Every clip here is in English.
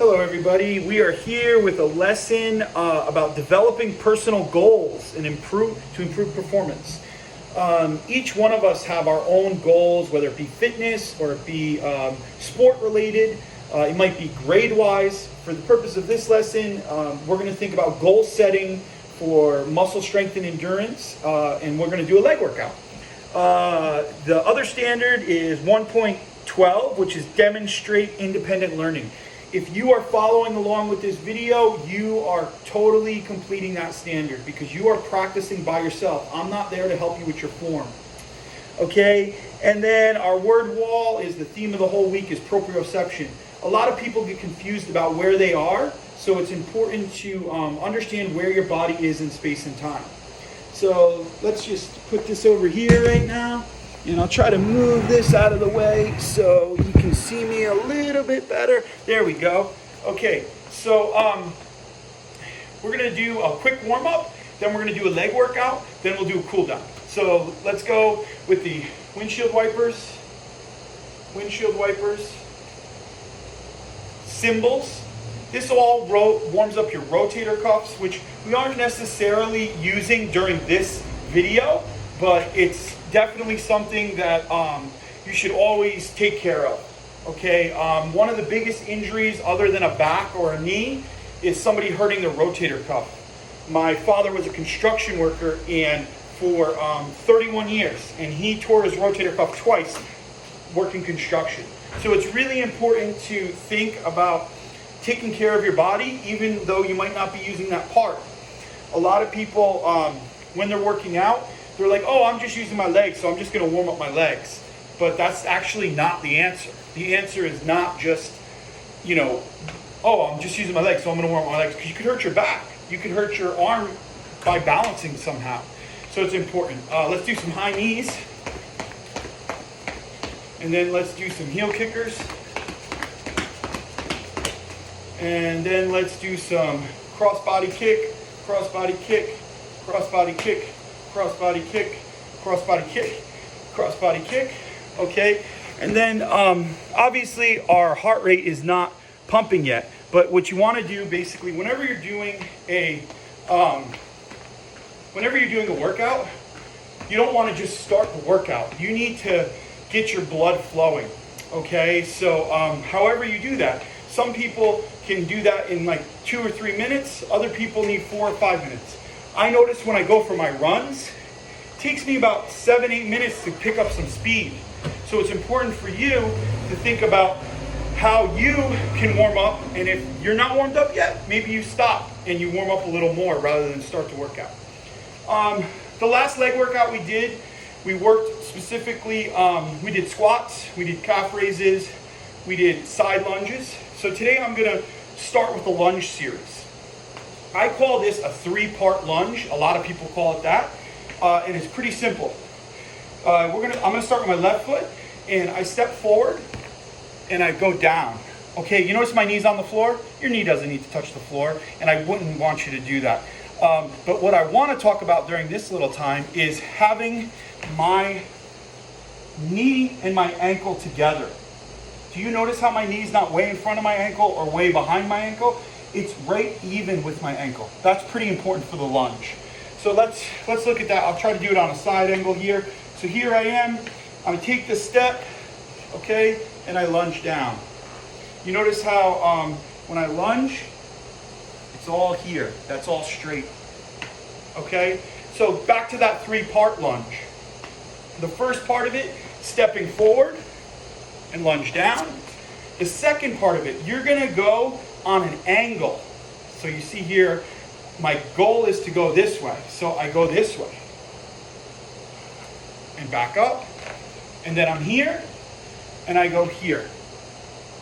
Hello everybody, we are here with a lesson about developing personal goals and improve performance. Each one of us have our own goals, whether it be fitness or it be sport related. It might be grade wise. For the purpose of this lesson, we're going to think about goal setting for muscle strength and endurance, and we're going to do a leg workout. The other standard is 1.12, which is demonstrate independent learning. If you are following along with this video, you are totally completing that standard because you are practicing by yourself. I'm not there to help you with your form. Okay, and then our word wall is the theme of the whole week is proprioception. A lot of people get confused about where they are, so it's important to understand where your body is in space and time. So let's just put this over here right now. And I'll try to move this out of the way so you can see me a little bit better. There we go. Okay, so we're going to do a quick warm-up, then we're going to do a leg workout, then we'll do a cool-down. So let's go with the windshield wipers, cymbals. This all warms up your rotator cuffs, which we aren't necessarily using during this video, but it's definitely something that you should always take care of. Okay, one of the biggest injuries other than a back or a knee is somebody hurting their rotator cuff. My father was a construction worker and for 31 years, and he tore his rotator cuff twice working construction. So it's really important to think about taking care of your body even though you might not be using that part. A lot of people, when they're working out, they're like, oh, I'm just using my legs, so I'm just going to warm up my legs. But that's actually not the answer. The answer is not just, oh, I'm just using my legs, so I'm going to warm up my legs. Because you could hurt your back. You could hurt your arm by balancing somehow. So it's important. Let's do some high knees. And then let's do some heel kickers. And then let's do some cross-body kick, cross-body kick, cross-body kick, cross-body kick, cross-body kick, cross-body kick, okay? And then obviously our heart rate is not pumping yet, but what you want to do basically whenever you're doing a workout, you don't want to just start the workout. You need to get your blood flowing, okay? So however you do that, some people can do that in like 2 or 3 minutes, other people need 4 or 5 minutes. I notice when I go for my runs, it takes me about 7-8 minutes to pick up some speed. So it's important for you to think about how you can warm up, and if you're not warmed up yet, maybe you stop and you warm up a little more rather than start the workout. The last leg workout we worked specifically, we did squats, we did calf raises, we did side lunges. So today I'm going to start with the lunge series. I call this a 3-part lunge. A lot of people call it that. And it's pretty simple. I'm going to start with my left foot, and I step forward, and I go down. Okay, you notice my knee's on the floor? Your knee doesn't need to touch the floor, and I wouldn't want you to do that. But what I want to talk about during this little time is having my knee and my ankle together. Do you notice how my knee's not way in front of my ankle or way behind my ankle? It's right even with my ankle. That's pretty important for the lunge. So let's look at that. I'll try to do it on a side angle here. So here I am. I'm going to take this step, okay, and I lunge down. You notice how when I lunge, it's all here. That's all straight. Okay? So back to that 3-part lunge. The first part of it, stepping forward and lunge down. The second part of it, you're going to go on an angle. So you see here, my goal is to go this way. So I go this way and back up. And then I'm here and I go here.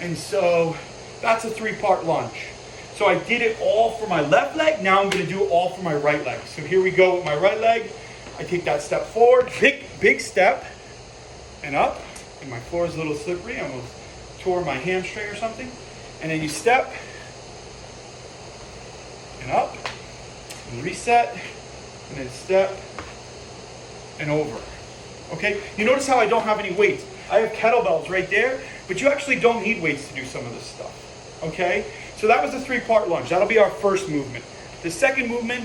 And so that's a 3-part lunge. So I did it all for my left leg. Now I'm going to do it all for my right leg. So here we go with my right leg. I take that step forward, big step, and up. And my floor is a little slippery. I almost tore my hamstring or something. And then you step and up and reset and then step and over. Okay, you notice how I don't have any weights. I have kettlebells right there, but you actually don't need weights to do some of this stuff. okay? So that was the 3-part lunge. That'll be our first movement. The second movement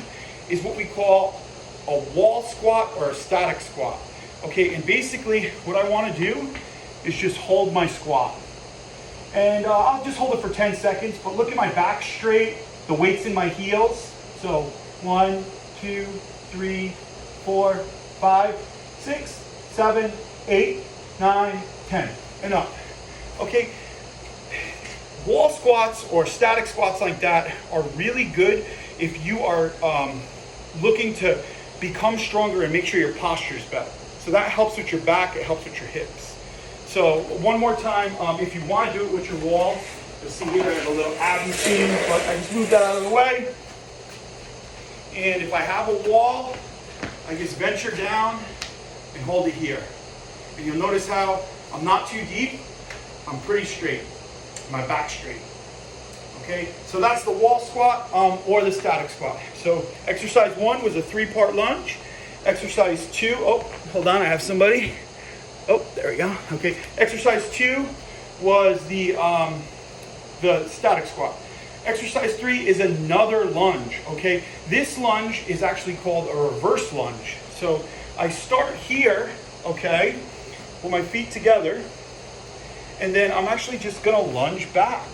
is what we call a wall squat or a static squat, okay? And basically what I want to do is just hold my squat. And I'll just hold it for 10 seconds, but look at my back straight, the weight's in my heels. So 1, 2, 3, 4, 5, 6, 7, 8, 9, 10, and up, okay? Wall squats or static squats like that are really good if you are looking to become stronger and make sure your posture is better. So that helps with your back, it helps with your hips. So one more time, if you want to do it with your wall, you'll see here I have a little ab machine, but I just move that out of the way. And if I have a wall, I just venture down and hold it here. And you'll notice how I'm not too deep, I'm pretty straight, my back straight. Okay, so that's the wall squat or the static squat. So exercise 1 was a 3-part lunge. Exercise 2, oh, hold on, I have somebody. Oh, there we go. Okay, exercise 2 was the static squat. Exercise 3 is another lunge, okay? This lunge is actually called a reverse lunge. So I start here, okay, with my feet together, and then I'm actually just gonna lunge back.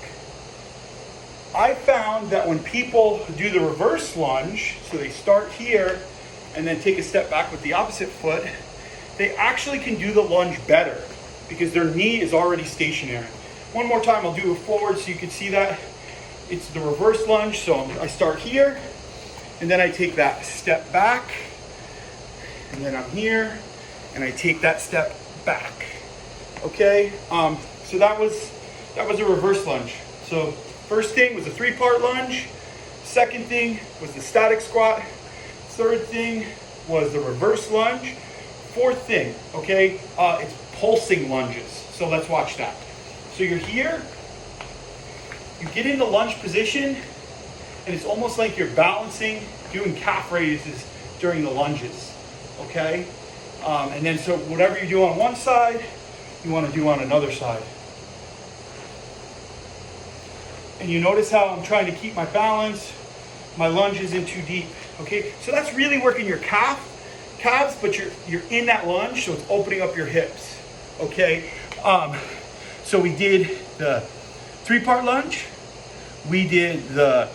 I found that when people do the reverse lunge, so they start here and then take a step back with the opposite foot, they actually can do the lunge better because their knee is already stationary. One more time, I'll do it forward so you can see that. It's the reverse lunge, so I start here, and then I take that step back, and then I'm here, and I take that step back. Okay, so that was a reverse lunge. So first thing was a 3-part lunge. Second thing was the static squat. Third thing was the reverse lunge. Fourth thing, okay, it's pulsing lunges. So let's watch that. So you're here, you get in the lunge position, and it's almost like you're balancing, doing calf raises during the lunges, okay? And then so whatever you do on one side, you want to do on another side. And you notice how I'm trying to keep my balance, my lunge isn't too deep, okay? So that's really working your calves, but you're in that lunge, so it's opening up your hips, okay? So we did the 3-part lunge, we did the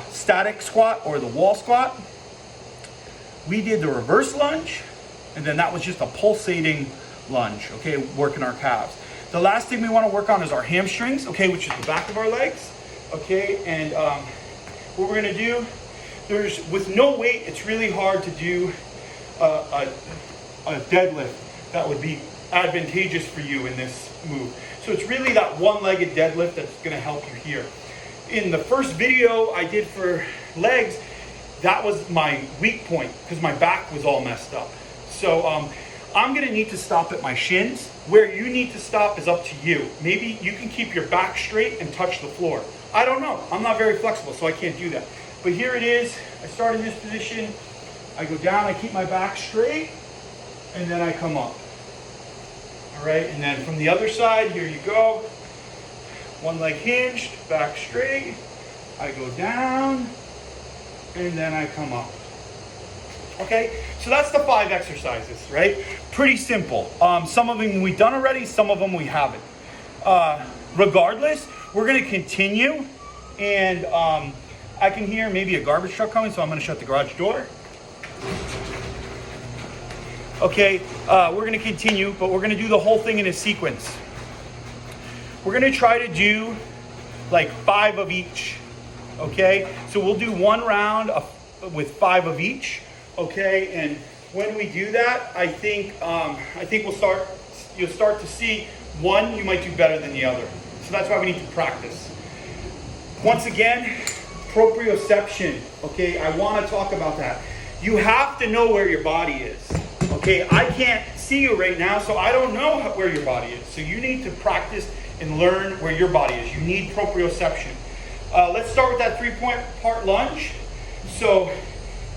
static squat or the wall squat, we did the reverse lunge, and then that was just a pulsating lunge, okay, working our calves. The last thing we want to work on is our hamstrings, okay, which is the back of our legs, okay, and what we're going to do, with no weight, it's really hard to do a deadlift that would be advantageous for you in this move. So it's really that one-legged deadlift that's going to help you here. In the first video I did for legs, that was my weak point because my back was all messed up. So I'm going to need to stop at my shins. Where you need to stop is up to you. Maybe you can keep your back straight and touch the floor. I don't know. I'm not very flexible, so I can't do that. But here it is. I start in this position. I go down, I keep my back straight, and then I come up. All right, and then from the other side, here you go. One leg hinged, back straight. I go down, and then I come up. Okay, so that's the 5 exercises, right? Pretty simple. Some of them we've done already, some of them we haven't. Regardless, we're gonna continue, and I can hear maybe a garbage truck coming, so I'm gonna shut the garage door. Okay, we're gonna continue, but we're gonna do the whole thing in a sequence. We're gonna try to do like 5 of each, okay? So we'll do one round with 5 of each, okay? And when we do that, I think you'll start to see one you might do better than the other. So that's why we need to practice. Once again, proprioception, okay? I wanna talk about that. You have to know where your body is, okay? I can't see you right now, so I don't know where your body is. So you need to practice and learn where your body is. You need proprioception. Let's start with that 3-part lunge. So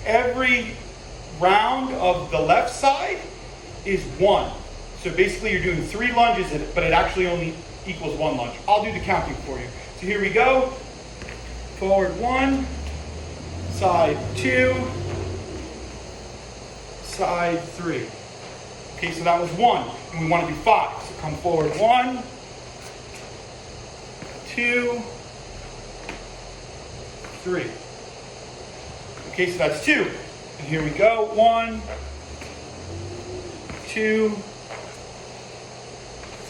every round of the left side is 1. So basically you're doing 3 lunges, but it actually only equals 1 lunge. I'll do the counting for you. So here we go. Forward 1, side 2, side 3. Okay, so that was 1, and we want to do 5. So come forward 1, 2, 3. Okay, so that's 2. And here we go. 1, 2,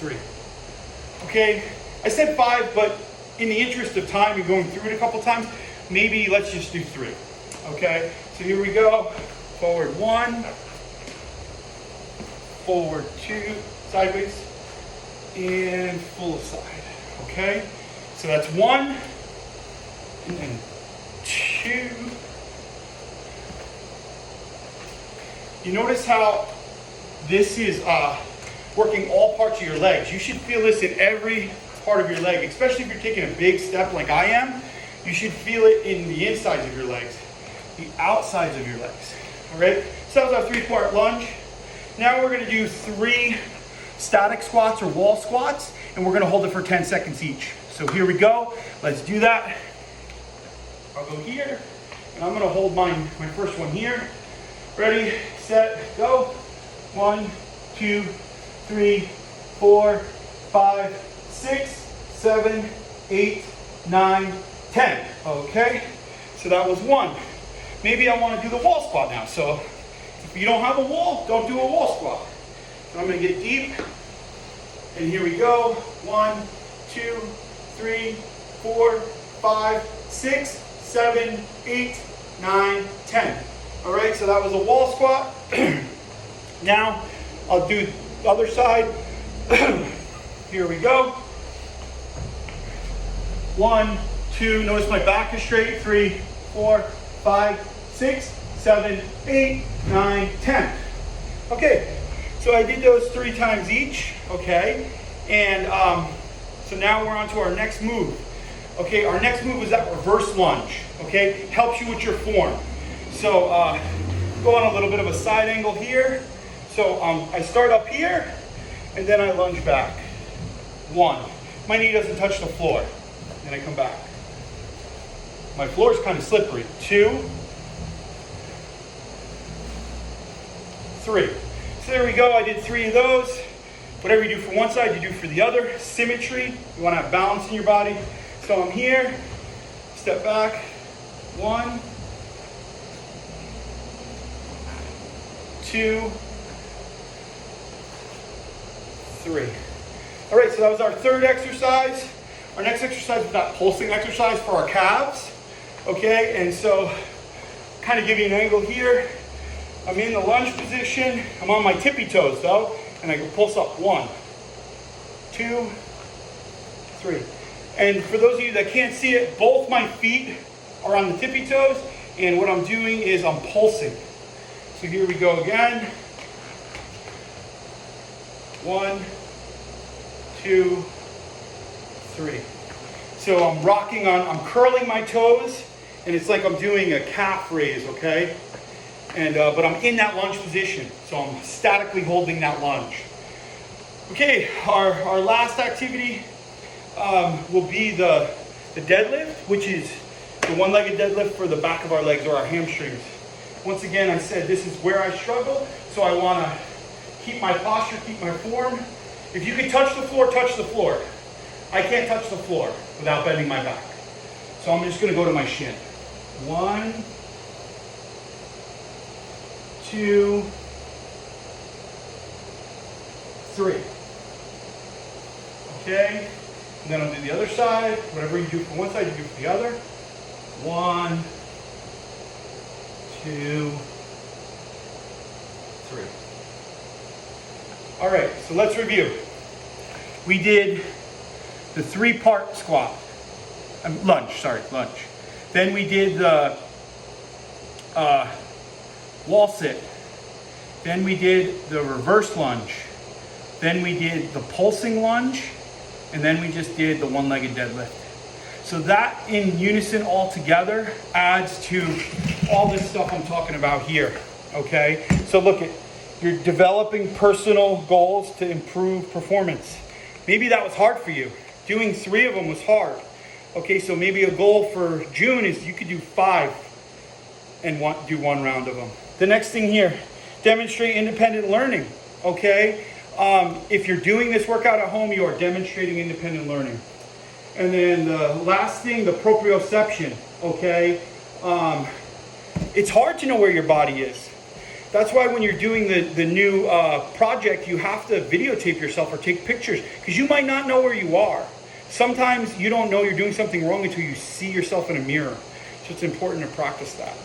3. Okay, I said 5, but in the interest of time and going through it a couple times, maybe let's just do 3. Okay, so here we go. Forward 1, forward 2, sideways, and full side. Okay, so that's 1, and then 2. You notice how this is working all parts of your legs. You should feel this in every part of your leg, especially if you're taking a big step like I am. You should feel it in the insides of your legs, the outsides of your legs. All right, so that was our 3-part lunge. Now we're going to do 3 static squats or wall squats, and we're going to hold it for 10 seconds each. So here we go. Let's do that. I'll go here, and I'm going to hold my first one here. Ready, set, go. 1, 2, 3, 4, 5, 6, 7, 8, 9, 10. Okay, so that was 1. Maybe I want to do the wall squat now. So if you don't have a wall, don't do a wall squat. So I'm going to get deep, and here we go. 1, 2, 3, 4, 5, 6, 7, 8, 9, 10. All right, so that was a wall squat. Now I'll do the other side. Here we go. 1, 2, notice my back is straight. 3, 4, 5, 6, 7, 8, 9, 10. Okay, so I did those 3 times each, okay? And so now we're on to our next move. Okay, our next move is that reverse lunge, okay? Helps you with your form. So go on a little bit of a side angle here. So I start up here, and then I lunge back. 1, my knee doesn't touch the floor. Then I come back. My floor is kind of slippery. 2, 3. So there we go. I did 3 of those. Whatever you do for one side, you do for the other. Symmetry. You want to have balance in your body. So I'm here. Step back. 1, 2, 3. All right, so that was our 3rd exercise. Our next exercise is that pulsing exercise for our calves. Okay, and so kind of give you an angle here. I'm in the lunge position. I'm on my tippy toes though, and I go pulse up. 1, 2, 3. And for those of you that can't see it, both my feet are on the tippy toes, and what I'm doing is I'm pulsing. So here we go again. 1, 2, 3. So I'm rocking on, I'm curling my toes, and it's like I'm doing a calf raise, okay? And but I'm in that lunge position, so I'm statically holding that lunge. Okay, our last activity will be the deadlift, which is the one-legged deadlift for the back of our legs or our hamstrings. Once again, I said this is where I struggle, so I want to keep my posture, keep my form. If you can touch the floor, touch the floor. I can't touch the floor without bending my back. So I'm just going to go to my shin. 1, 2, 3. Okay, and then I'll do the other side. Whatever you do for one side, you do for the other. 1, 2, 3. All right, so let's review. We did the 3-part squat, lunge. Then we did the wall sit. Then we did the reverse lunge. Then we did the pulsing lunge. And then we just did the one-legged deadlift. So that in unison all together adds to all this stuff I'm talking about here, okay? So look, you're developing personal goals to improve performance. Maybe that was hard for you. Doing 3 of them was hard. Okay, so maybe a goal for June is you could do 5 and do 1 round of them. The next thing here, demonstrate independent learning. Okay, if you're doing this workout at home, you are demonstrating independent learning. And then the last thing, the proprioception. Okay, it's hard to know where your body is. That's why when you're doing the new project, you have to videotape yourself or take pictures, because you might not know where you are. Sometimes you don't know you're doing something wrong until you see yourself in a mirror. So it's important to practice that.